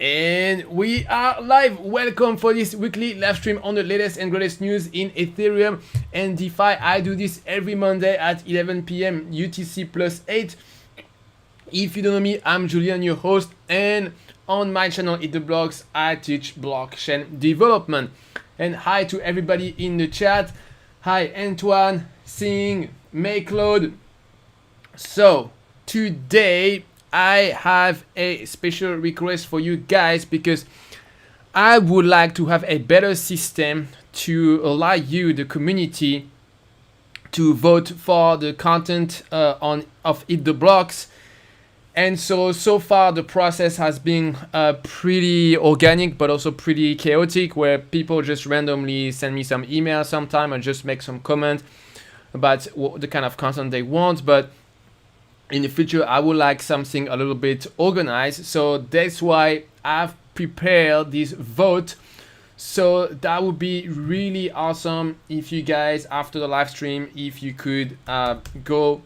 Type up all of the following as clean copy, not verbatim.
And we are live. Welcome for this weekly live stream on the latest and greatest news in Ethereum and DeFi. I do this every Monday at 11 p.m. UTC plus 8. If you don't know me, I'm Julian, your host, and on my channel EatTheBlocks, I teach blockchain development. And hi to everybody in the chat. Hi Antoine, Sing, Claude. So today I have a special request for you guys because I would like to have a better system to allow you, the community, to vote for the content of EatTheBlocks. And so far the process has been pretty organic, but also pretty chaotic, where people just randomly send me some email sometime and just make some comment about the kind of content they want. But in the future, I would like something a little bit organized. So that's why I've prepared this vote. So that would be really awesome if you guys, after the live stream, if you could go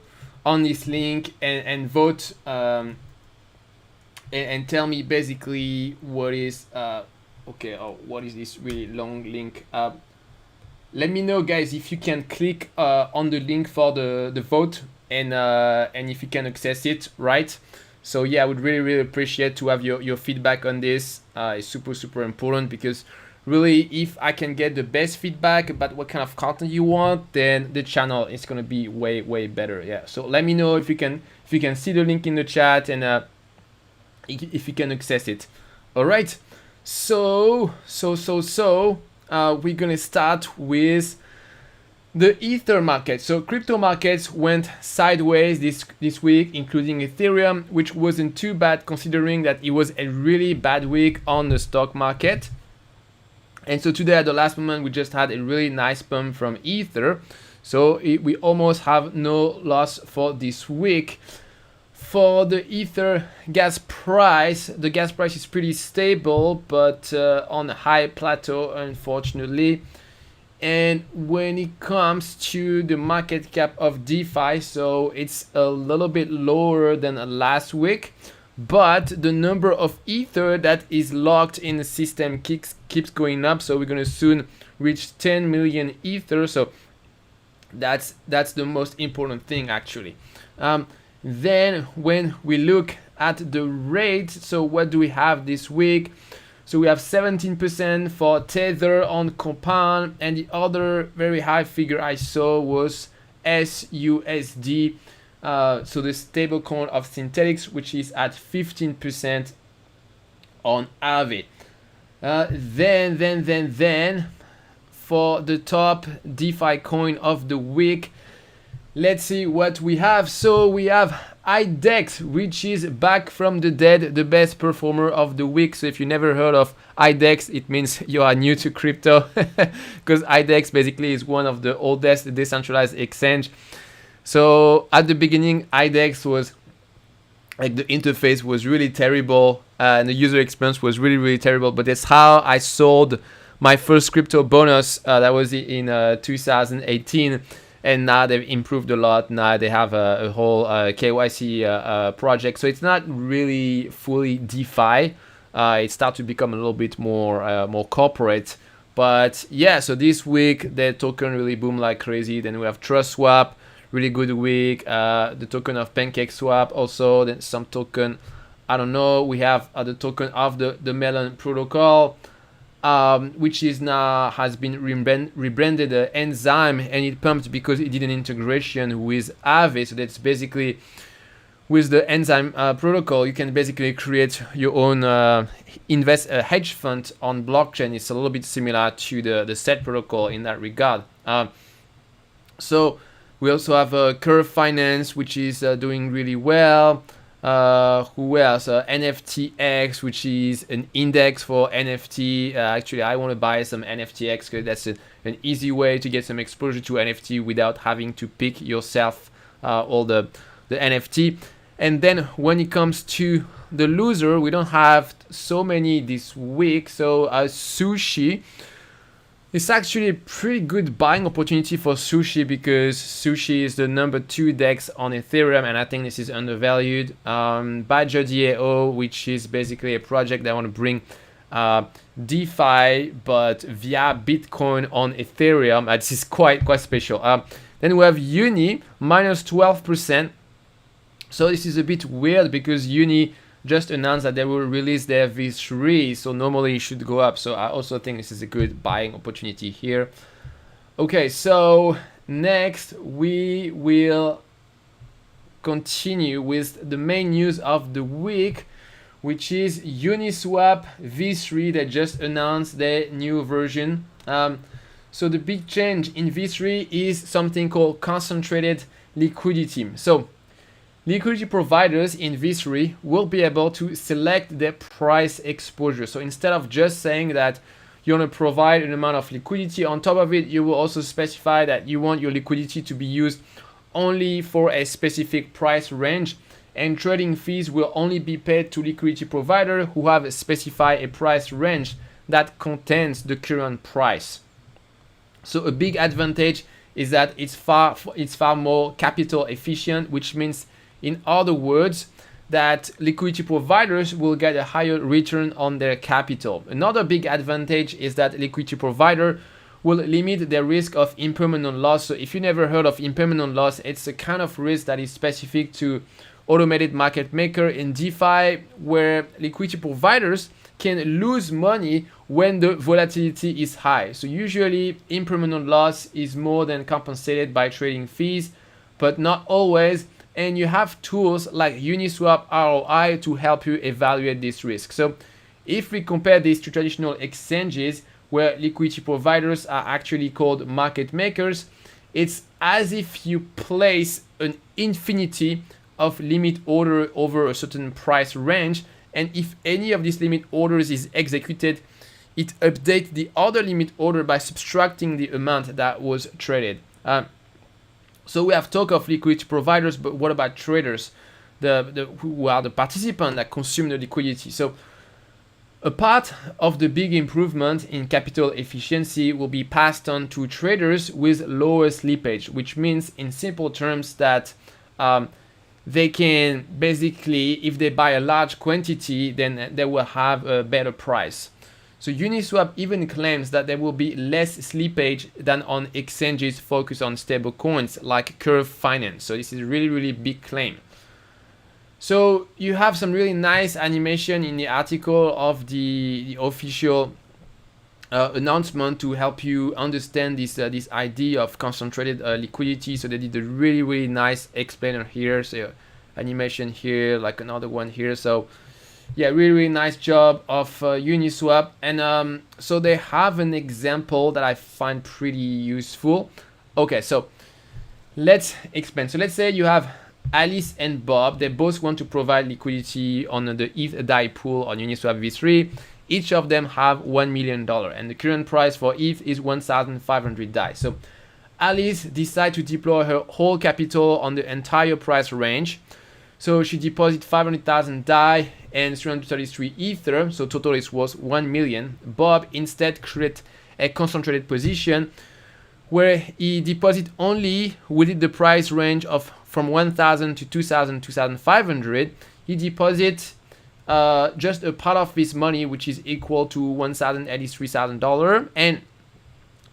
on this link and vote and tell me basically what is what is this really long link. Let me know, guys, if you can click on the link for the vote and if you can access it, right? So yeah, I would really appreciate to have your feedback on this. It's super important, because really, if I can get the best feedback about what kind of content you want, then the channel is gonna be way better. Yeah, so let me know if you can see the link in the chat and if you can access it. All right, so we're gonna start with the Ether market. So crypto markets went sideways this week, including Ethereum, which wasn't too bad considering that it was a really bad week on the stock market. And so today at the last moment, we just had a really nice pump from Ether. So we almost have no loss for this week. For the Ether gas price, the gas price is pretty stable, but on a high plateau, unfortunately. And when it comes to the market cap of DeFi, so it's a little bit lower than last week, but the number of Ether that is locked in the system keeps going up. So we're gonna soon reach 10 million Ether. So that's the most important thing, actually. Then when we look at the rate, so what do we have this week? So we have 17% for Tether on Compound, and the other very high figure I saw was SUSD, so the stablecoin of Synthetics, which is at 15% on Aave. Then for the top DeFi coin of the week, let's see what we have. So we have IDEX, which is back from the dead, the best performer of the week. So if you never heard of IDEX, it means you are new to crypto, because IDEX basically is one of the oldest decentralized exchange. So at the beginning, IDEX was like, the interface was really terrible and the user experience was really terrible. But that's how I sold my first crypto bonus. That was in 2018. And now they've improved a lot. Now they have a whole KYC project. So it's not really fully DeFi. It starts to become a little bit more corporate. But yeah, so this week the token really boomed like crazy. Then we have TrustSwap, really good week. The token of PancakeSwap also. Then some token, I don't know. We have the token of the Melon protocol, which is now has been rebranded Enzyme, and it pumped because it did an integration with Aave. So that's basically, with the Enzyme protocol, you can basically create your own hedge fund on blockchain. It's a little bit similar to the SET protocol in that regard. So we also have Curve Finance, which is doing really well. Who else? NFTX, which is an index for NFT. Actually, I want to buy some NFTX because that's an easy way to get some exposure to NFT without having to pick yourself all the NFT. And then when it comes to the loser, we don't have so many this week. So Sushi, It's actually a pretty good buying opportunity for Sushi because Sushi is the number 2 DEX on Ethereum, and I think this is undervalued. Badger DAO, which is basically a project that want to bring DeFi but via Bitcoin on Ethereum. This is quite special. Then we have Uni minus 12%. So this is a bit weird because Uni just announced that they will release their V3, so normally it should go up. So I also think this is a good buying opportunity here. Okay, so next we will continue with the main news of the week, which is Uniswap V3. They just announced their new version. So the big change in V3 is something called concentrated liquidity. So liquidity providers in V3 will be able to select their price exposure. So instead of just saying that you want to provide an amount of liquidity on top of it, you will also specify that you want your liquidity to be used only for a specific price range, and trading fees will only be paid to liquidity provider who have specified a price range that contains the current price. So a big advantage is that it's far more capital efficient, which means, in other words, that liquidity providers will get a higher return on their capital. Another big advantage is that liquidity provider will limit their risk of impermanent loss. So if you never heard of impermanent loss, it's a kind of risk that is specific to automated market maker in DeFi, where liquidity providers can lose money when the volatility is high. So usually impermanent loss is more than compensated by trading fees, but not always. And you have tools like Uniswap ROI to help you evaluate this risk. So if we compare this to traditional exchanges where liquidity providers are actually called market makers, it's as if you place an infinity of limit order over a certain price range, and if any of these limit orders is executed, it updates the other limit order by subtracting the amount that was traded. So we have talk of liquidity providers, but what about traders, who are the participants that consume the liquidity? So a part of the big improvement in capital efficiency will be passed on to traders with lower slippage, which means in simple terms that they can basically, if they buy a large quantity, then they will have a better price. So Uniswap even claims that there will be less slippage than on exchanges focused on stable coins like Curve Finance. So this is really big claim. So you have some really nice animation in the article of the official announcement to help you understand this idea of concentrated liquidity. So they did a really nice explainer here. So animation here, like another one here. So yeah, really nice job of Uniswap. And so they have an example that I find pretty useful. Okay, so let's explain. So let's say you have Alice and Bob. They both want to provide liquidity on the ETH DAI pool on Uniswap V3. Each of them have $1 million, and the current price for ETH is 1,500 DAI. So Alice decides to deploy her whole capital on the entire price range. So she deposits 500,000 DAI and 333 Ether, so total is worth 1 million. Bob instead creates a concentrated position where he deposits only within the price range of from 1,000 to 2,000, 2,500. He deposits just a part of his money, which is equal to $1,083,000, and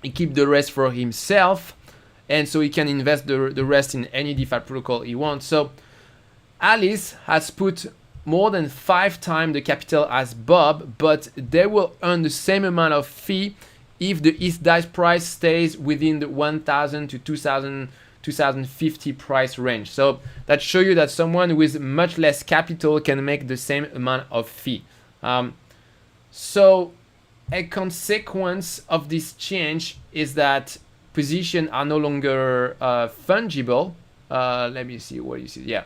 he keeps the rest for himself, and so he can invest the rest in any DeFi protocol he wants. So Alice has put more than 5 times the capital as Bob, but they will earn the same amount of fee if the ETH DAI price stays within the 1,000 to 2,000, 2,050 price range. So that shows you that someone with much less capital can make the same amount of fee. So a consequence of this change is that positions are no longer fungible. Let me see what you see. Yeah.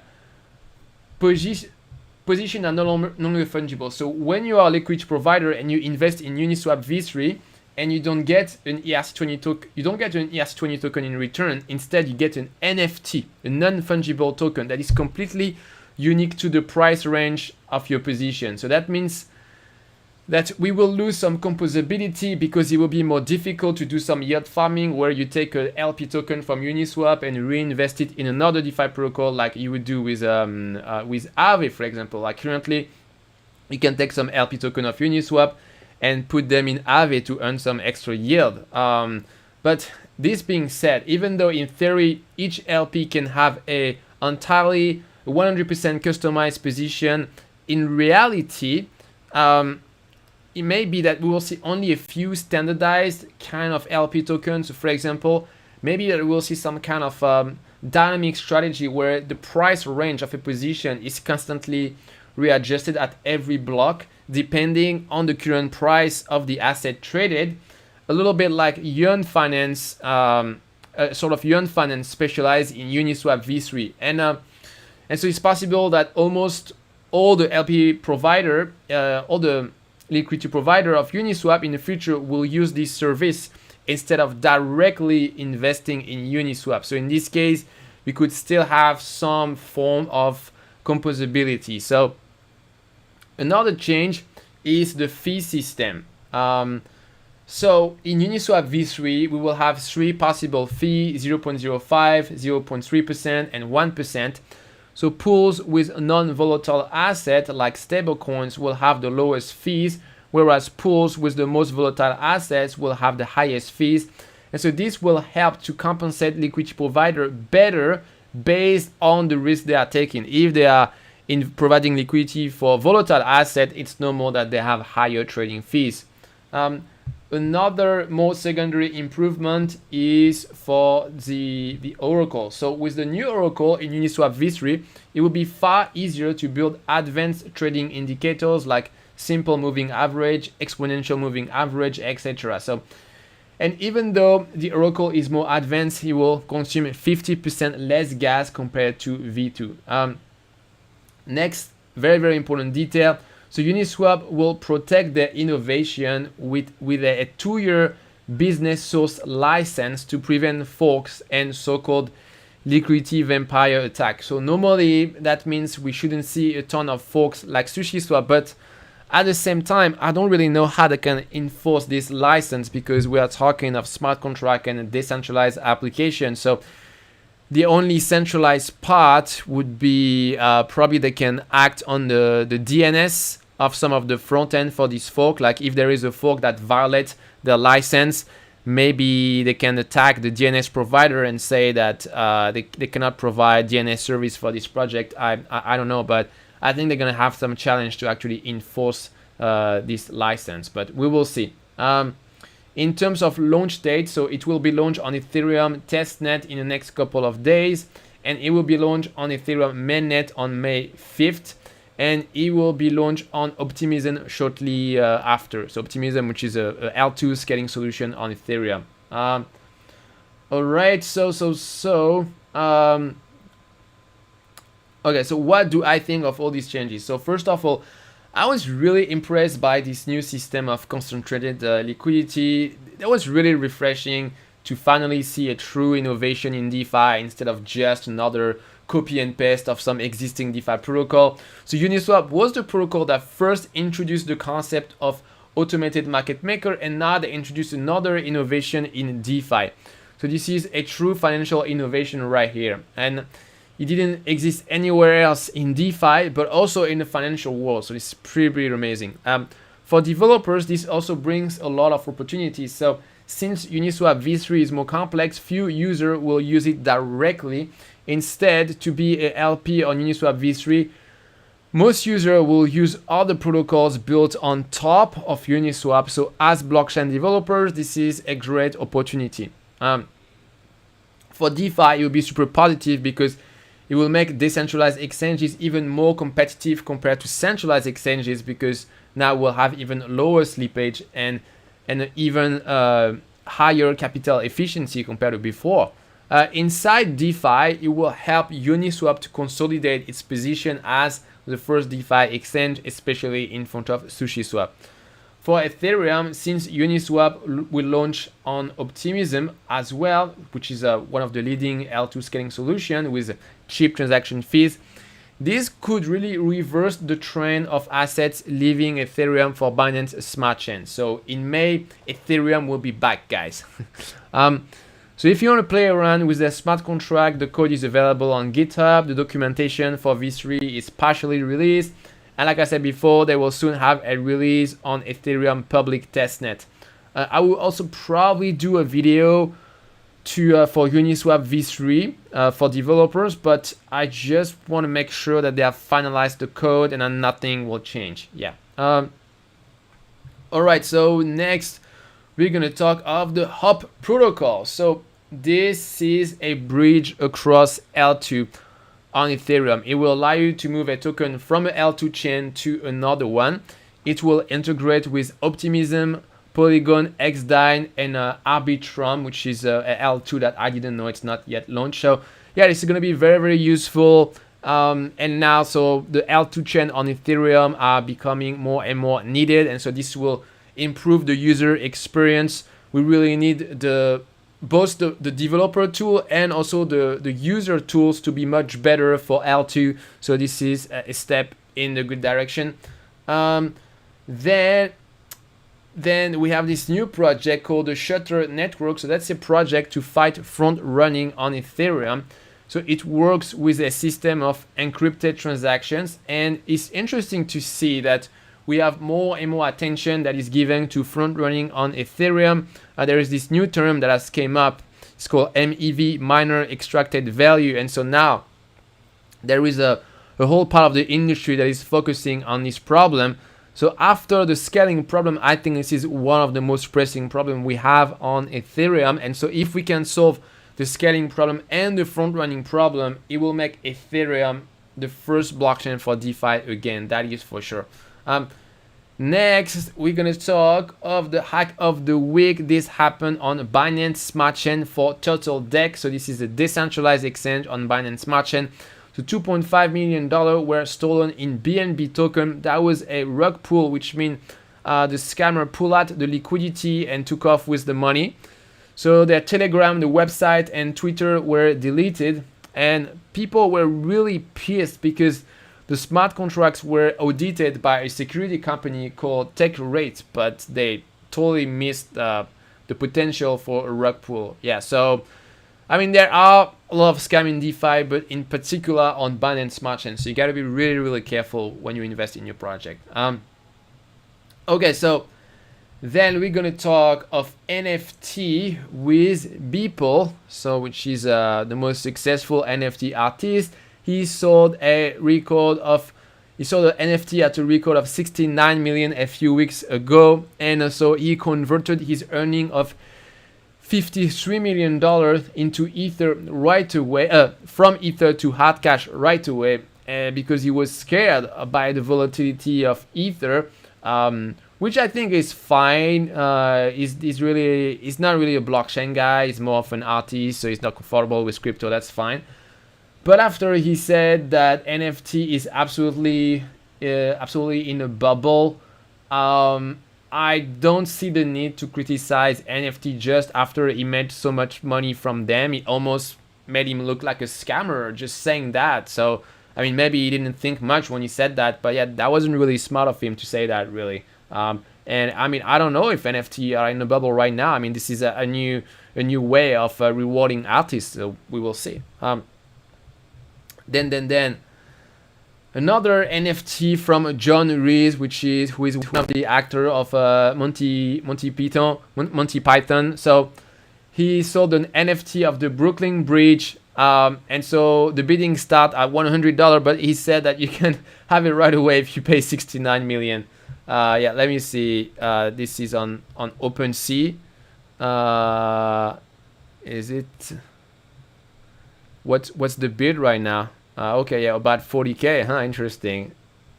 Positions are no longer fungible. So when you are a liquidity provider and you invest in Uniswap V3 and you don't get an ERC20 token, token in return. Instead, you get an NFT, a non-fungible token that is completely unique to the price range of your position. So that means that we will lose some composability because it will be more difficult to do some yield farming where you take a LP token from Uniswap and reinvest it in another DeFi protocol like you would do with Aave, for example. Like currently, you can take some LP token of Uniswap and put them in Aave to earn some extra yield. But this being said, even though in theory each LP can have a entirely 100% customized position, in reality, it may be that we will see only a few standardized kind of LP tokens. For example, maybe that we'll see some kind of dynamic strategy where the price range of a position is constantly readjusted at every block depending on the current price of the asset traded. A little bit like Yuan Finance, sort of Yuan Finance specialized in Uniswap v3. And so it's possible that almost all the LP provider, all the liquidity provider of Uniswap in the future will use this service instead of directly investing in Uniswap. So in this case, we could still have some form of composability. So another change is the fee system. So in Uniswap v3, we will have three possible fees: 0.05, 0.3%, and 1%. So pools with non-volatile assets like stablecoins will have the lowest fees, whereas pools with the most volatile assets will have the highest fees. And so this will help to compensate liquidity provider better based on the risk they are taking. If they are in providing liquidity for volatile assets, it's normal that they have higher trading fees. Another more secondary improvement is for the Oracle. So with the new Oracle in Uniswap v3, it will be far easier to build advanced trading indicators like simple moving average, exponential moving average, etc. So, and even though the Oracle is more advanced, it will consume 50% less gas compared to v2. Next, very important detail. So Uniswap will protect their innovation with a 2-year business source license to prevent forks and so-called liquidity vampire attack. So normally that means we shouldn't see a ton of forks like SushiSwap, but at the same time, I don't really know how they can enforce this license because we are talking of smart contract and a decentralized application. So the only centralized part would be probably they can act on the DNS of some of the front end for this fork. Like if there is a fork that violates the license, maybe they can attack the DNS provider and say that they cannot provide DNS service for this project. I don't know, but I think they're gonna have some challenge to actually enforce this license, but we will see. In terms of launch date, so it will be launched on Ethereum testnet in the next couple of days, and it will be launched on Ethereum mainnet on May 5th, and it will be launched on Optimism shortly after. So Optimism, which is a L2 scaling solution on Ethereum. All right, okay, so what do I think of all these changes? So first of all, I was really impressed by this new system of concentrated liquidity. That was really refreshing to finally see a true innovation in DeFi instead of just another copy and paste of some existing DeFi protocol. So Uniswap was the protocol that first introduced the concept of automated market maker, and now they introduced another innovation in DeFi. So this is a true financial innovation right here. And it didn't exist anywhere else in DeFi, but also in the financial world. So it's pretty amazing. For developers, this also brings a lot of opportunities. So since Uniswap v3 is more complex, few users will use it directly. Instead, to be a LP on Uniswap v3, most users will use other protocols built on top of Uniswap. So as blockchain developers, this is a great opportunity. For DeFi, it will be super positive because it will make decentralized exchanges even more competitive compared to centralized exchanges, because now we'll have even lower slippage and even higher capital efficiency compared to before. Inside DeFi, it will help Uniswap to consolidate its position as the first DeFi exchange, especially in front of SushiSwap. For Ethereum, since Uniswap will launch on Optimism as well, which is one of the leading L2 scaling solutions with cheap transaction fees, this could really reverse the trend of assets leaving Ethereum for Binance Smart Chain. So in May, Ethereum will be back, guys. So if you want to play around with the smart contract, the code is available on GitHub. The documentation for V3 is partially released. And like I said before, they will soon have a release on Ethereum public testnet. I will also probably do a video for Uniswap V3 for developers, but I just want to make sure that they have finalized the code and then nothing will change. Yeah. All right. So next, we're gonna talk of the HOP protocol. So this is a bridge across L2 on Ethereum. It will allow you to move a token from an L2 chain to another one. It will integrate with Optimism, Polygon, XDAI, and Arbitrum, which is a L2 that I didn't know, it's not yet launched. So yeah, this is going to be very, very useful. And now, so the L2 chain on Ethereum are becoming more and more needed. And so this will improve the user experience. We really need both the developer tool and also the user tools to be much better for L2. So this is a step in the good direction. Then we have this new project called the Shutter Network. So that's a project to fight front running on Ethereum. So it works with a system of encrypted transactions, and it's interesting to see that we have more and more attention that is given to front running on Ethereum. There is this new term that has came up. It's called MEV, miner extracted value. And so now there is a whole part of the industry that is focusing on this problem. So after the scaling problem, I think this is one of the most pressing problems we have on Ethereum. And so if we can solve the scaling problem and the front running problem, it will make Ethereum the first blockchain for DeFi again. That is for sure. Next, we're going to talk of the hack of the week. This happened on Binance Smart Chain for TurtleDeck. So this is a decentralized exchange on Binance Smart Chain. So $2.5 million were stolen in BNB token. That was a rug pull, which means the scammer pulled out the liquidity and took off with the money. So their Telegram, the website, and Twitter were deleted. And people were really pissed because the smart contracts were audited by a security company called TechRate, but they totally missed the potential for a rug pull. Yeah, so I mean, there are a lot of scam in DeFi, but in particular on Binance Smart Chain. So you got to be really, really careful when you invest in your project. Okay, so then we're going to talk of NFT with Beeple, so which is the most successful NFT artist. He sold an NFT at a record of 69 million a few weeks ago, and so he converted his earning of $53 million into Ether right away, from Ether to hard cash right away, because he was scared by the volatility of Ether, which I think is fine. He's not really a blockchain guy. He's more of an artist, so he's not comfortable with crypto. That's fine. But after he said that NFT is absolutely in a bubble, I don't see the need to criticize NFT just after he made so much money from them. It almost made him look like a scammer just saying that. So, I mean, maybe he didn't think much when he said that, but yeah, that wasn't really smart of him to say that, really. And I mean, I don't know if NFT are in a bubble right now. I mean, this is a new way of rewarding artists. So we will see. Then another NFT from John Reese, who is one of the actor of Monty Python. So he sold an NFT of the Brooklyn Bridge, and so the bidding start at $100, but he said that you can have it right away if you pay 69 million. Yeah, let me see. This is on OpenSea. Is it? What's the bid right now? Okay, yeah, about 40K, huh? Interesting.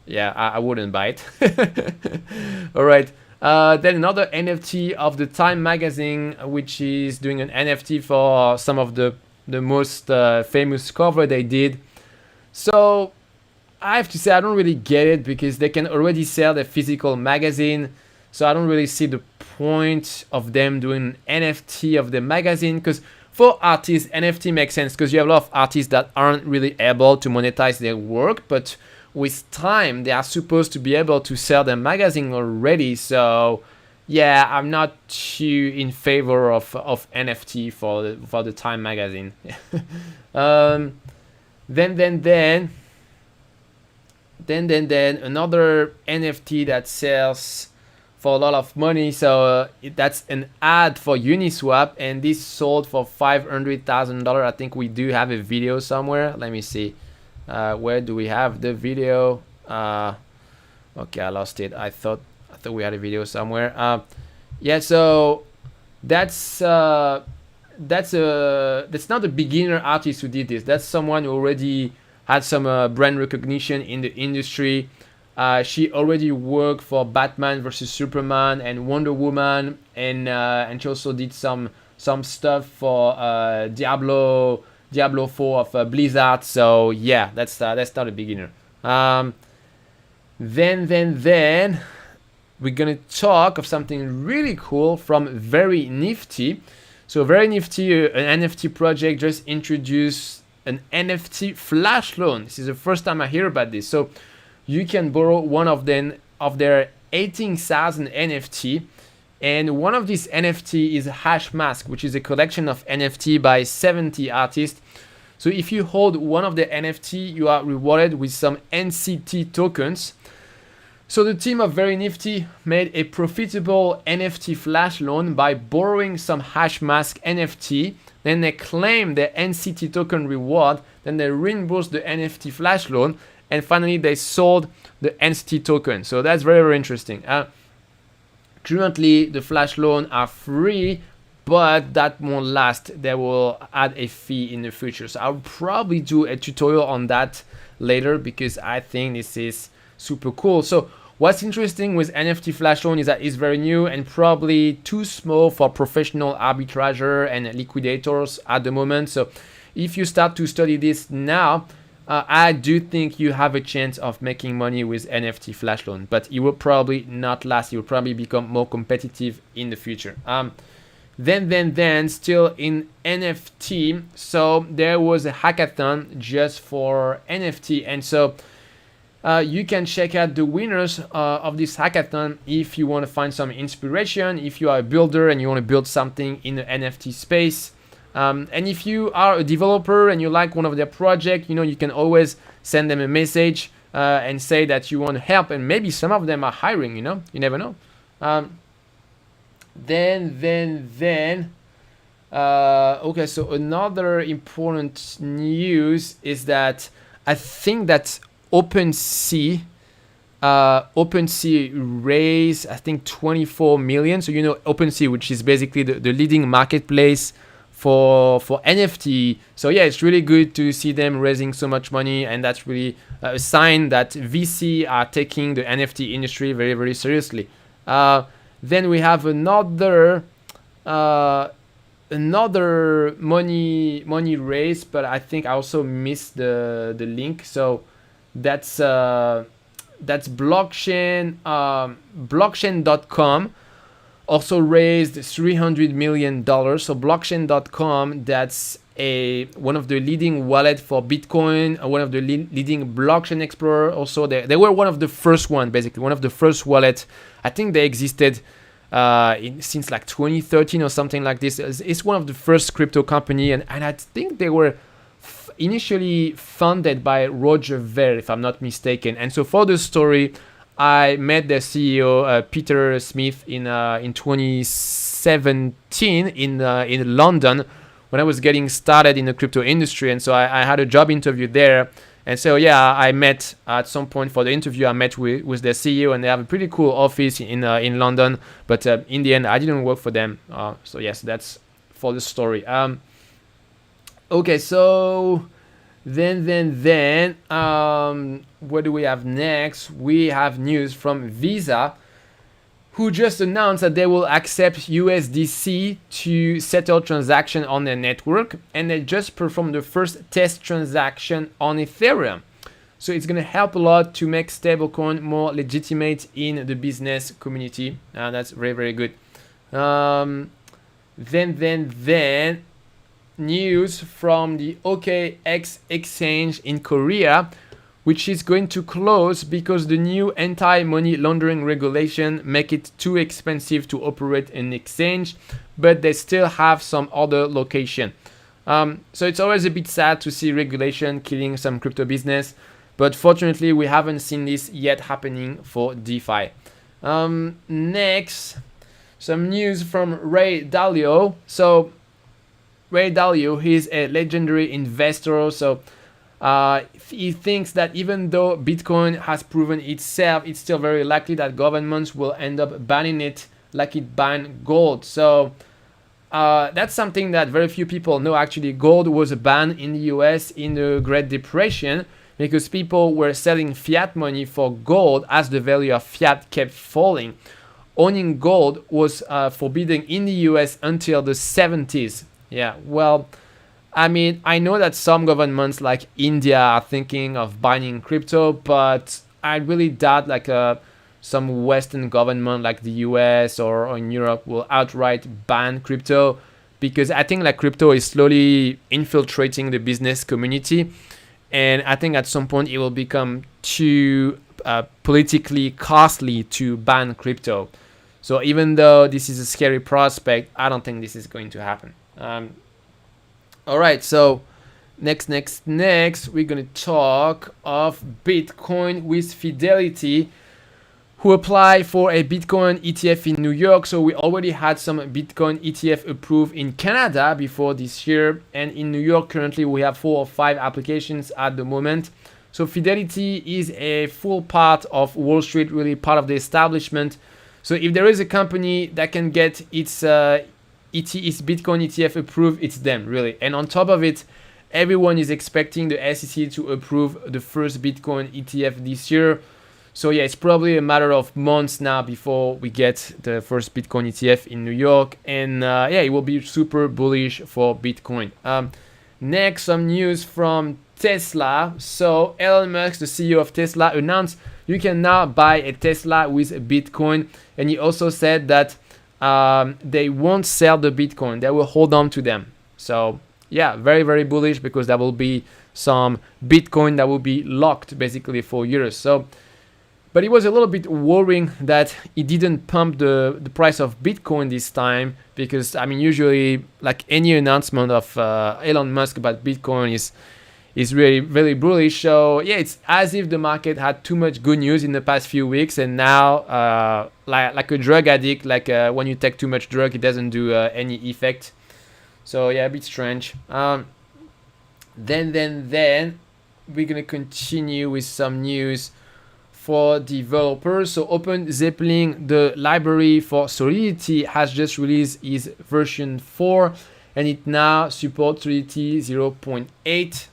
Yeah, I wouldn't buy it. All right. Then another NFT of the Time magazine, which is doing an NFT for some of the most famous cover they did. So I have to say I don't really get it because they can already sell the physical magazine. So I don't really see the point of them doing an NFT of the magazine, because for artists, NFT makes sense because you have a lot of artists that aren't really able to monetize their work, but with time they are supposed to be able to sell their magazine already. So yeah, I'm not too in favor of NFT for the Time magazine. Then another NFT that sells for a lot of money. So that's an ad for Uniswap, and this sold for $500,000. I think we do have a video somewhere. Let me see. Where do we have the video? Okay, I lost it. I thought we had a video somewhere. Yeah, so that's not a beginner artist who did this. That's someone who already had some brand recognition in the industry. She already worked for Batman versus Superman and Wonder Woman, and she also did some stuff for Diablo 4 of Blizzard. So yeah, that's not a beginner. Then we're gonna talk of something really cool from Very Nifty. So Very Nifty, an NFT project, just introduced an NFT flash loan. This is the first time I hear about this. So you can borrow one of their 18,000 NFT, and one of these NFT is Hash Mask, which is a collection of NFT by 70 artists. So if you hold one of the NFT, you are rewarded with some NCT tokens. So the team of Very Nifty made a profitable NFT flash loan by borrowing some Hash Mask NFT. Then they claim the NCT token reward. Then they reimbursed the NFT flash loan. And finally, they sold the NCT token. So that's very, very interesting. Currently, the flash loan are free, but that won't last. They will add a fee in the future. So I'll probably do a tutorial on that later because I think this is super cool. So what's interesting with NFT flash loan is that it's very new and probably too small for professional arbitrager and liquidators at the moment. So if you start to study this now, I do think you have a chance of making money with NFT flash loan, but it will probably not last. It will probably become more competitive in the future. Then still in NFT, so there was a hackathon just for NFT, and so you can check out the winners of this hackathon if you want to find some inspiration, if you are a builder and you want to build something in the NFT space. And if you are a developer and you like one of their projects, you can always send them a message and say that you want to help, and maybe some of them are hiring, you never know. Okay, so another important news is that I think that OpenSea raised, I think, 24 million. So OpenSea, which is basically the leading marketplace for NFT. So yeah, it's really good to see them raising so much money, and that's really a sign that VC are taking the NFT industry very, very seriously. Then we have another money raise, but I think I also missed the link. So that's blockchain.com. Also raised $300 million. So blockchain.com, that's one of the leading wallet for Bitcoin, one of the leading blockchain explorer. Also, they were one of the first one, basically one of the first wallet. I think they existed since like 2013 or something like this. It's one of the first crypto company, and I think they were initially funded by Roger Ver, if I'm not mistaken. And so for the story, I met the CEO, Peter Smith, in 2017 in London when I was getting started in the crypto industry. And so I had a job interview there. And so, yeah, I met at some point for the interview, I met with the CEO, and they have a pretty cool office in London. But in the end, I didn't work for them. So, yes, that's for the story. Okay, so then what do we have next? We have news from Visa, who just announced that they will accept USDC to settle transaction on their network, and they just performed the first test transaction on Ethereum. So it's going to help a lot to make stablecoin more legitimate in the business community. That's very, very good. Then news from the OKX exchange in Korea, which is going to close because the new anti-money laundering regulation make it too expensive to operate an exchange, but they still have some other location. So it's always a bit sad to see regulation killing some crypto business, but fortunately we haven't seen this yet happening for DeFi. Next, some news from Ray Dalio. So Ray Dalio, he's a legendary investor. So he thinks that even though Bitcoin has proven itself, it's still very likely that governments will end up banning it like it banned gold. So that's something that very few people know. Actually, gold was banned in the US in the Great Depression because people were selling fiat money for gold as the value of fiat kept falling. Owning gold was forbidden in the US until the 70s. Yeah, well, I mean, I know that some governments like India are thinking of banning crypto, but I really doubt like some Western government like the US or in Europe will outright ban crypto, because I think like crypto is slowly infiltrating the business community, and I think at some point it will become too politically costly to ban crypto. So even though this is a scary prospect, I don't think this is going to happen. All right, so next, we're gonna talk of Bitcoin with Fidelity, who apply for a Bitcoin ETF in New York. So we already had some Bitcoin ETF approved in Canada before this year, and in New York currently we have 4 or 5 applications at the moment. So Fidelity is a full part of Wall Street, really part of the establishment. So if there is a company that can get its Bitcoin ETF approved, it's them, really. And on top of it, everyone is expecting the SEC to approve the first Bitcoin ETF this year. So yeah, it's probably a matter of months now before we get the first Bitcoin ETF in New York. And yeah, it will be super bullish for Bitcoin. Next, some news from Tesla. So Elon Musk, the CEO of Tesla, announced you can now buy a Tesla with a Bitcoin. And he also said that they won't sell the Bitcoin. They will hold on to them. So yeah, very, very bullish, because there will be some Bitcoin that will be locked basically for years. So, but it was a little bit worrying that it didn't pump the price of Bitcoin this time, because I mean, usually like any announcement of Elon Musk about Bitcoin is really, really bullish. So yeah, it's as if the market had too much good news in the past few weeks, and now like a drug addict, like when you take too much drug, it doesn't do any effect. So yeah, a bit strange. Then we're gonna continue with some news for developers. So OpenZeppelin, the library for Solidity, has just released its version 4, and it now supports Solidity 0.8.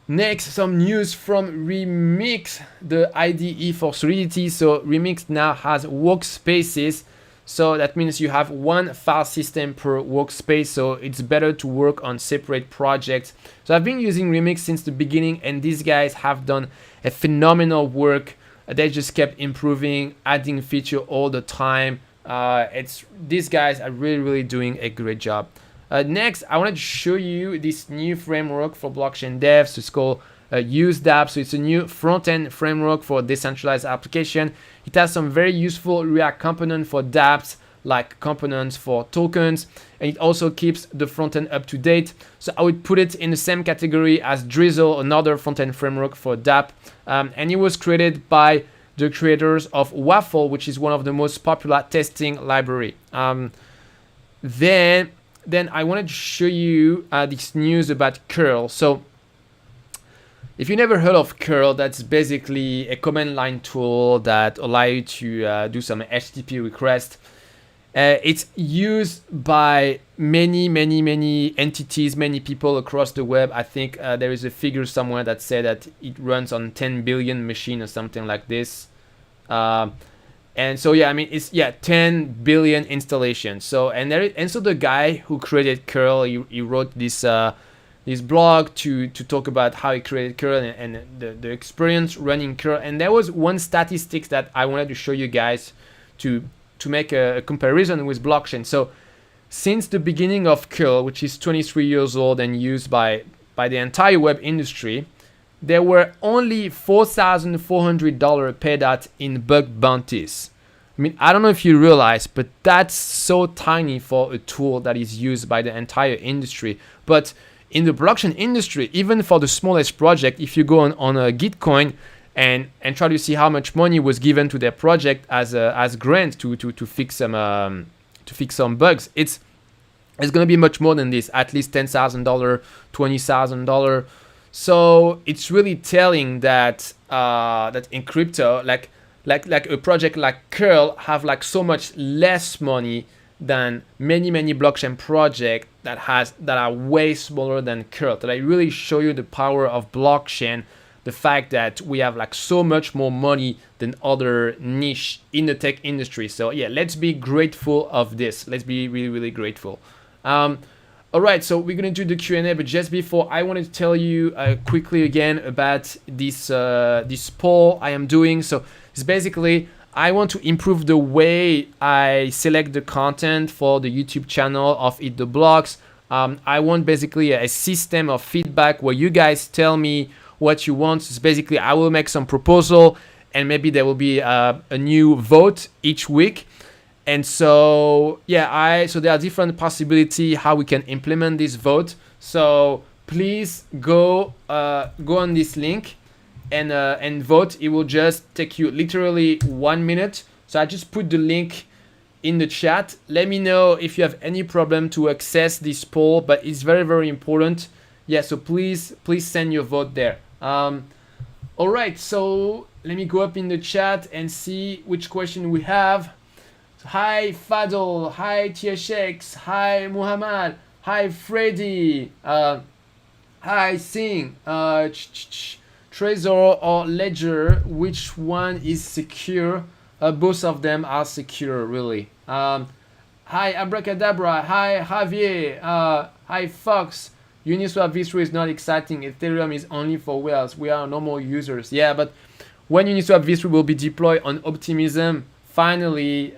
Next, some news from Remix, the IDE for Solidity. So Remix now has workspaces. So that means you have one file system per workspace. So it's better to work on separate projects. So I've been using Remix since the beginning, and these guys have done a phenomenal work. They just kept improving, adding feature all the time. These guys are really, really doing a great job. Next, I wanted to show you this new framework for blockchain devs. So it's called UseDApp. So it's a new front-end framework for decentralized application. It has some very useful React components for dApps, like components for tokens, and it also keeps the front-end up to date. So I would put it in the same category as Drizzle, another front-end framework for dApp. And it was created by the creators of Waffle, which is one of the most popular testing library. Then I wanted to show you this news about curl. So if you never heard of curl, that's basically a command line tool that allows you to do some HTTP requests. It's used by many entities, many people across the web. I think there is a figure somewhere that said that it runs on 10 billion machines or something like this. And so yeah, I mean, it's 10 billion installations. So and so the guy who created curl, he wrote this blog to talk about how he created curl and the experience running curl. And there was one statistics that I wanted to show you guys to make a comparison with blockchain. So since the beginning of curl, which is 23 years old and used by the entire web industry, there were only $4,400 paid out in bug bounties. I mean, I don't know if you realize, but that's so tiny for a tool that is used by the entire industry. But in the blockchain industry, even for the smallest project, if you go on a Gitcoin and try to see how much money was given to their project as grant to fix some bugs, it's going to be much more than this, at least $10,000, $20,000. So it's really telling that that in crypto, like a project like Curl have like so much less money than many blockchain projects that are way smaller than Curl. That I really show you the power of blockchain, the fact that we have like so much more money than other niche in the tech industry. So yeah, let's be grateful of this. Let's be really grateful. All right, so we're gonna do the Q&A, but just before, I wanted to tell you quickly again about this poll I am doing. So it's basically, I want to improve the way I select the content for the YouTube channel of EatTheBlocks. I want basically a system of feedback where you guys tell me what you want. So it's basically, I will make some proposal, and maybe there will be a new vote each week. And so yeah, so there are different possibilities how we can implement this vote. So please go on this link and vote. It will just take you literally 1 minute. So I just put the link in the chat. Let me know if you have any problem to access this poll, but it's very important. Yeah, so please send your vote there. All right, so let me go up in the chat and see which question we have. Hi Fadl, hi THX, hi Muhammad, hi Freddy, hi Singh, Trezor or Ledger, which one is secure? Both of them are secure, really. Hi Abracadabra, hi Javier, hi Fox. Uniswap v3 is not exciting. Ethereum is only for whales. We are normal users. Yeah, but when Uniswap v3 will be deployed on Optimism, finally,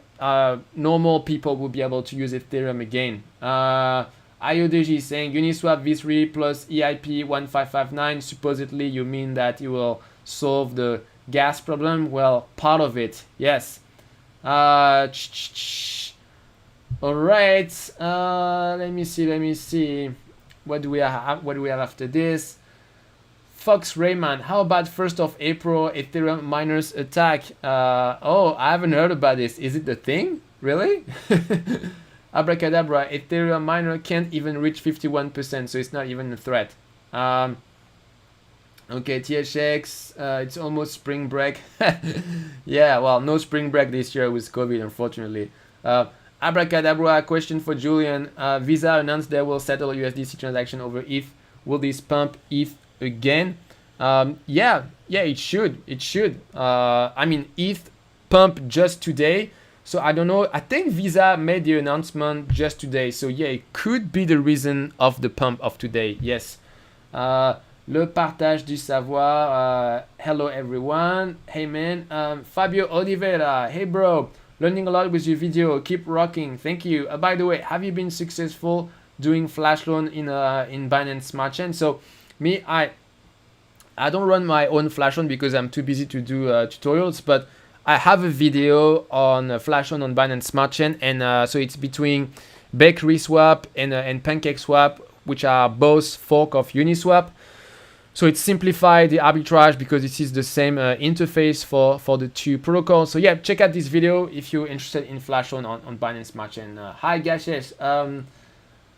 normal people will be able to use Ethereum again. IODG is saying Uniswap v3 plus EIP 1559. Supposedly, you mean that it will solve the gas problem? Well, part of it, yes. All right. Let me see. What do we have after this? Fox Rayman, how about 1st of April Ethereum miners attack? Oh, I haven't heard about this. Is it the thing? Really? Abracadabra, Ethereum miner can't even reach 51%, so it's not even a threat. Okay, THX, it's almost spring break. Yeah, well, no spring break this year with COVID, unfortunately. Abracadabra, question for Julian. Visa announced they will settle USDC transaction over ETH. Will this pump ETH again? Yeah, it should. I mean, ETH pump just today, so I don't know. I think Visa made the announcement just today, so yeah, it could be the reason of the pump of today. Yes. Le partage du savoir. Hello everyone. Hey man. Fabio Oliveira. Hey bro. Learning a lot with your video. Keep rocking. Thank you. By the way, have you been successful doing flash loan in Binance Smart Chain? So me, I don't run my own flash loan because I'm too busy to do tutorials, but I have a video on flash loan on Binance Smart Chain, and so it's between Bakery Swap and Pancake Swap, which are both fork of Uniswap. So it simplified the arbitrage because this is the same interface for the two protocols. So yeah, check out this video if you're interested in flash loan on Binance Smart Chain. Hi Gashes.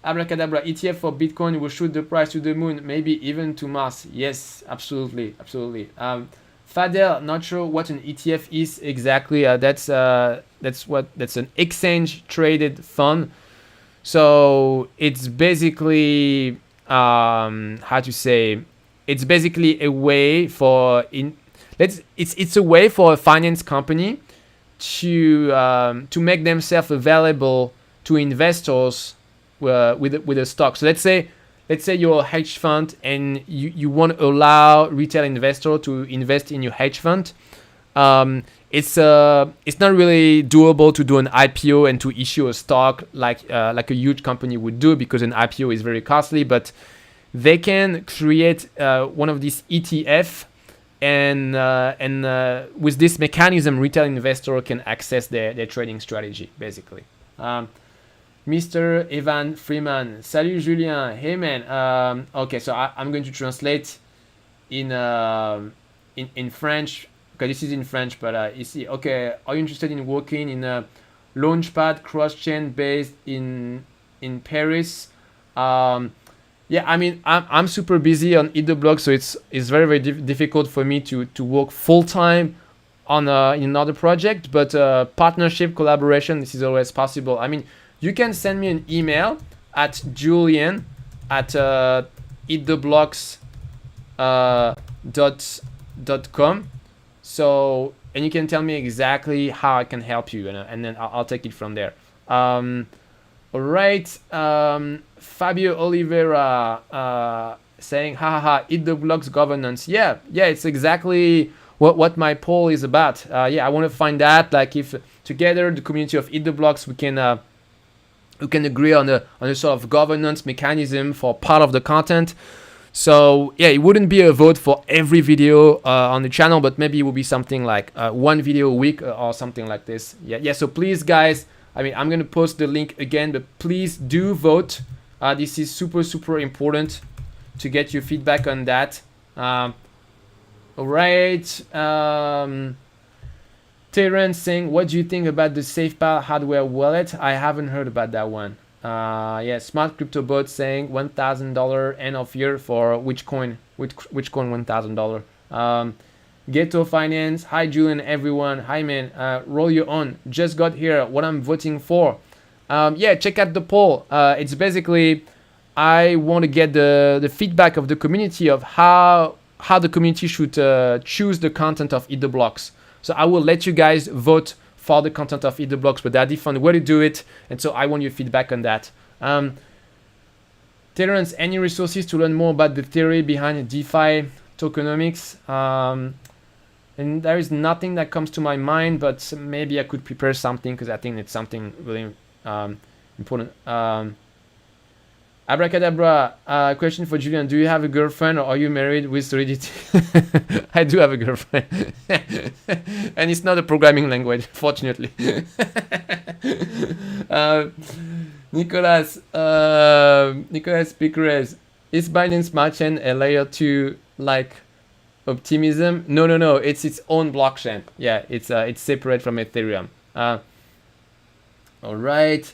Abracadabra, ETF for Bitcoin will shoot the price to the moon, maybe even to Mars. Yes, absolutely. Fadel, not sure what an ETF is exactly. That's an exchange traded fund. So it's basically it's basically a way for it's a way for a finance company to make themselves available to investors with a stock. So let's say you're a hedge fund and you want to allow retail investor to invest in your hedge fund. It's not really doable to do an IPO and to issue a stock like a huge company would do, because an IPO is very costly. But they can create one of these ETF, and with this mechanism, retail investor can access their trading strategy basically. Mr. Evan Freeman, salut Julien, hey man. Okay, so I'm going to translate in French, because this is in French, but you see, okay, are you interested in working in a launchpad cross-chain based in Paris? Yeah, I mean, I'm super busy on EatTheBlocks, so it's very difficult for me to work full time on in another project. But partnership, collaboration, this is always possible. I mean, you can send me an email at Julian at EatTheBlocks .com. So, and you can tell me exactly how I can help you, and then I'll take it from there. All right. Fabio Oliveira saying, haha, EatTheBlocks governance. Yeah, it's exactly what my poll is about. Yeah, I want to find out, like, if together the community of EatTheBlocks we can agree on a sort of governance mechanism for part of the content. So yeah, it wouldn't be a vote for every video on the channel, but maybe it will be something like one video a week or something like this. Yeah. So please, guys, I mean, I'm gonna post the link again, but please do vote. This is super important to get your feedback on that. All right. Terence saying, what do you think about the SafePal hardware wallet? I haven't heard about that one. Yeah, Smart Crypto Bot saying $1,000 end of year for which coin? Which coin $1,000? Ghetto Finance. Hi Julian, everyone. Hi man. Roll your own. Just got here. What I'm voting for? Yeah, check out the poll. It's basically, I want to get the feedback of the community of how the community should choose the content of EatTheBlocks. So I will let you guys vote for the content of EatTheBlocks, but there are different ways to do it, and so I want your feedback on that. Terence, any resources to learn more about the theory behind DeFi tokenomics? And there is nothing that comes to my mind, but maybe I could prepare something, because I think it's something really important. Abracadabra, question for Julian. Do you have a girlfriend, or are you married with Solidity? I do have a girlfriend. And it's not a programming language, fortunately. Nicolas Piquerez, is Binance Smart Chain a layer 2 like Optimism? No. It's its own blockchain. Yeah, it's separate from Ethereum. All right.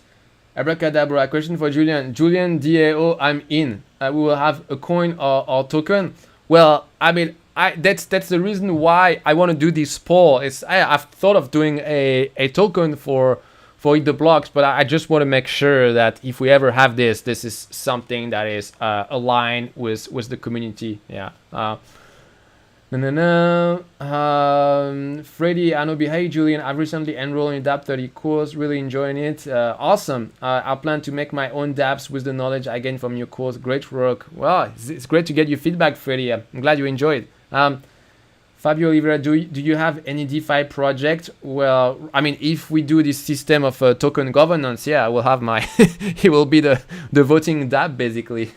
Abracadabra, question for Julian. Julian DAO, I'm in. We will have a coin or token. Well, I mean, that's the reason why I want to do this poll. I've thought of doing a token for EatTheBlocks, but I just want to make sure that if we ever have this is something that is aligned with the community. Yeah. Freddy Anobi, hey Julian, I've recently enrolled in DApp 30 course, really enjoying it. Awesome. I plan to make my own dApps with the knowledge I gained from your course. Great work. Well, it's great to get your feedback, Freddy. I'm glad you enjoyed. Fabio Oliveira, do you have any DeFi project? Well, I mean, if we do this system of token governance, yeah, I will have my it will be the voting dApp basically.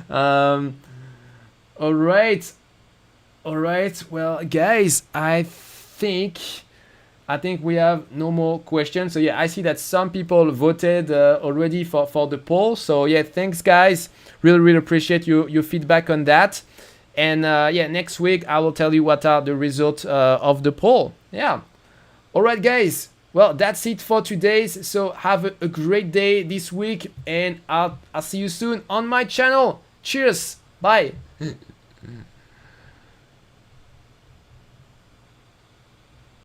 All right. Well, guys, I think we have no more questions. So yeah, I see that some people voted already for the poll. So yeah, thanks guys. Really appreciate your feedback on that. And yeah, next week I will tell you what are the results of the poll. Yeah. All right, guys. Well, that's it for today. So have a great day this week, and I'll see you soon on my channel. Cheers. Bye.